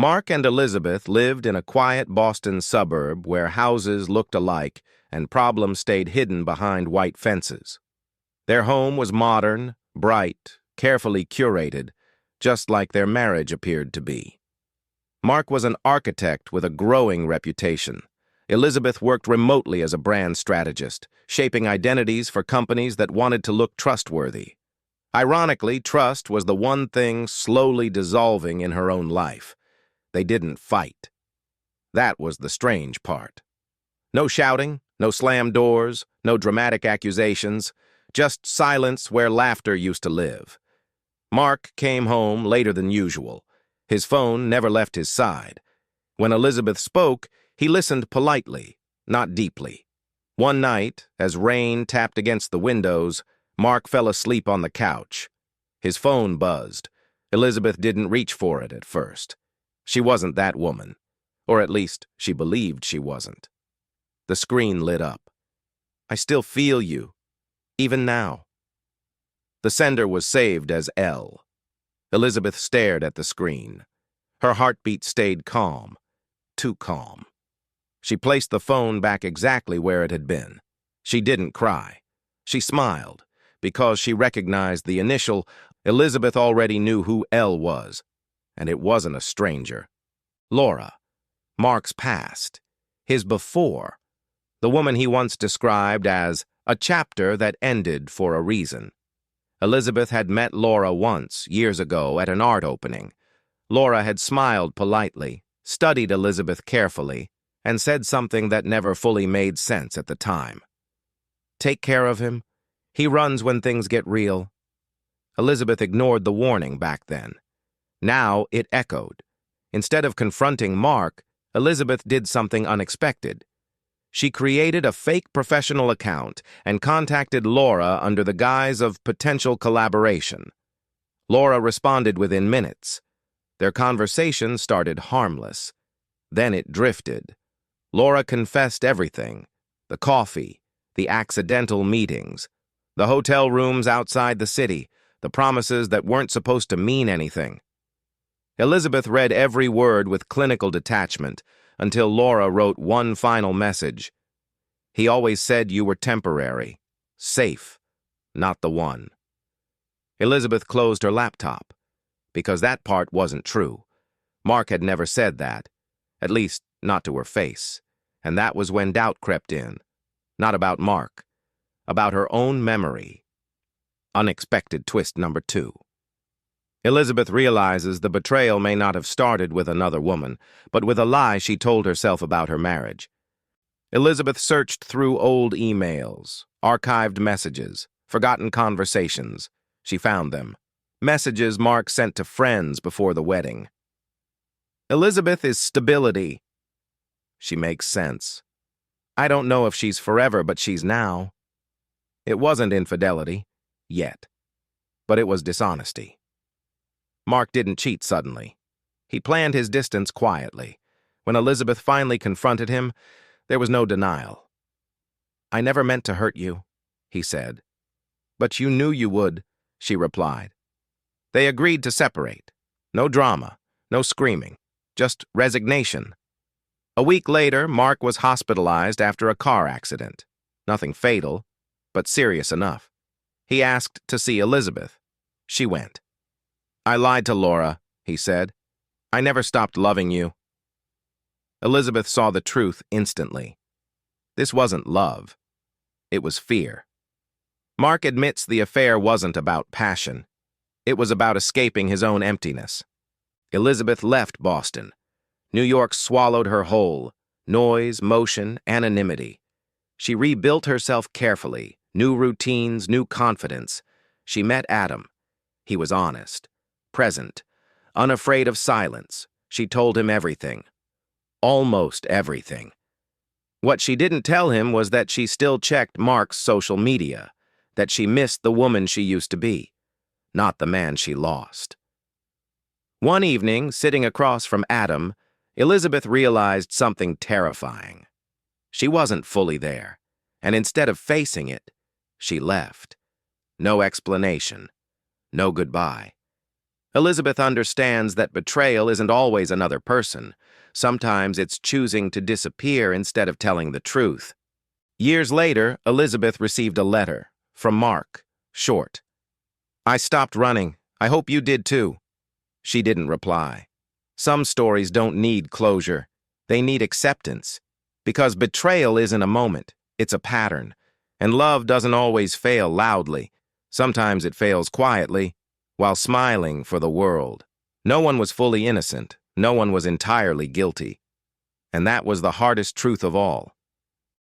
Mark and Elizabeth lived in a quiet Boston suburb where houses looked alike and problems stayed hidden behind white fences. Their home was modern, bright, carefully curated, just like their marriage appeared to be. Mark was an architect with a growing reputation. Elizabeth worked remotely as a brand strategist, shaping identities for companies that wanted to look trustworthy. Ironically, trust was the one thing slowly dissolving in her own life. They didn't fight. That was the strange part. No shouting, no slammed doors, no dramatic accusations, just silence where laughter used to live. Mark came home later than usual. His phone never left his side. When Elizabeth spoke, he listened politely, not deeply. One night, as rain tapped against the windows, Mark fell asleep on the couch. His phone buzzed. Elizabeth didn't reach for it at first. She wasn't that woman. Or at least, she believed she wasn't. The screen lit up. "I still feel you, even now." The sender was saved as L. Elizabeth stared at the screen. Her heartbeat stayed calm, too calm. She placed the phone back exactly where it had been. She didn't cry. She smiled, because she recognized the initial. Elizabeth already knew who L was, and it wasn't a stranger. Laura, Mark's past, his before, the woman he once described as a chapter that ended for a reason. Elizabeth had met Laura once, years ago, at an art opening. Laura had smiled politely, studied Elizabeth carefully, and said something that never fully made sense at the time. "Take care of him. He runs when things get real." Elizabeth ignored the warning back then. Now it echoed. Instead of confronting Mark, Elizabeth did something unexpected. She created a fake professional account and contacted Laura under the guise of potential collaboration. Laura responded within minutes. Their conversation started harmless. Then it drifted. Laura confessed everything: the coffee, the accidental meetings, the hotel rooms outside the city, the promises that weren't supposed to mean anything. Elizabeth read every word with clinical detachment until Laura wrote one final message. "He always said you were temporary, safe, not the one." Elizabeth closed her laptop, because that part wasn't true. Mark had never said that, at least not to her face, and that was when doubt crept in. Not about Mark, about her own memory. Unexpected twist number 2. Elizabeth realizes the betrayal may not have started with another woman, but with a lie she told herself about her marriage. Elizabeth searched through old emails, archived messages, forgotten conversations. She found them. Messages Mark sent to friends before the wedding. "Elizabeth is stability." She makes sense. "I don't know if she's forever, but she's now." It wasn't infidelity, yet, but it was dishonesty. Mark didn't cheat suddenly. He planned his distance quietly. When Elizabeth finally confronted him, there was no denial. "I never meant to hurt you," he said. "But you knew you would," she replied. They agreed to separate. No drama, no screaming, just resignation. A week later, Mark was hospitalized after a car accident. Nothing fatal, but serious enough. He asked to see Elizabeth. She went. "I lied to Laura," he said. "I never stopped loving you." Elizabeth saw the truth instantly. This wasn't love. It was fear. Mark admits the affair wasn't about passion. It was about escaping his own emptiness. Elizabeth left Boston. New York swallowed her whole. Noise, motion, anonymity. She rebuilt herself carefully. New routines, new confidence. She met Adam. He was honest, present, unafraid of silence. She told him everything. Almost everything. What she didn't tell him was that she still checked Mark's social media, that she missed the woman she used to be, not the man she lost. One evening, sitting across from Adam, Elizabeth realized something terrifying. She wasn't fully there, and instead of facing it, she left. No explanation, no goodbye. Elizabeth understands that betrayal isn't always another person. Sometimes it's choosing to disappear instead of telling the truth. Years later, Elizabeth received a letter from Mark, short. "I stopped running. I hope you did too." She didn't reply. Some stories don't need closure. They need acceptance. Because betrayal isn't a moment, it's a pattern. And love doesn't always fail loudly. Sometimes it fails quietly, while smiling for the world. No one was fully innocent. No one was entirely guilty. And that was the hardest truth of all.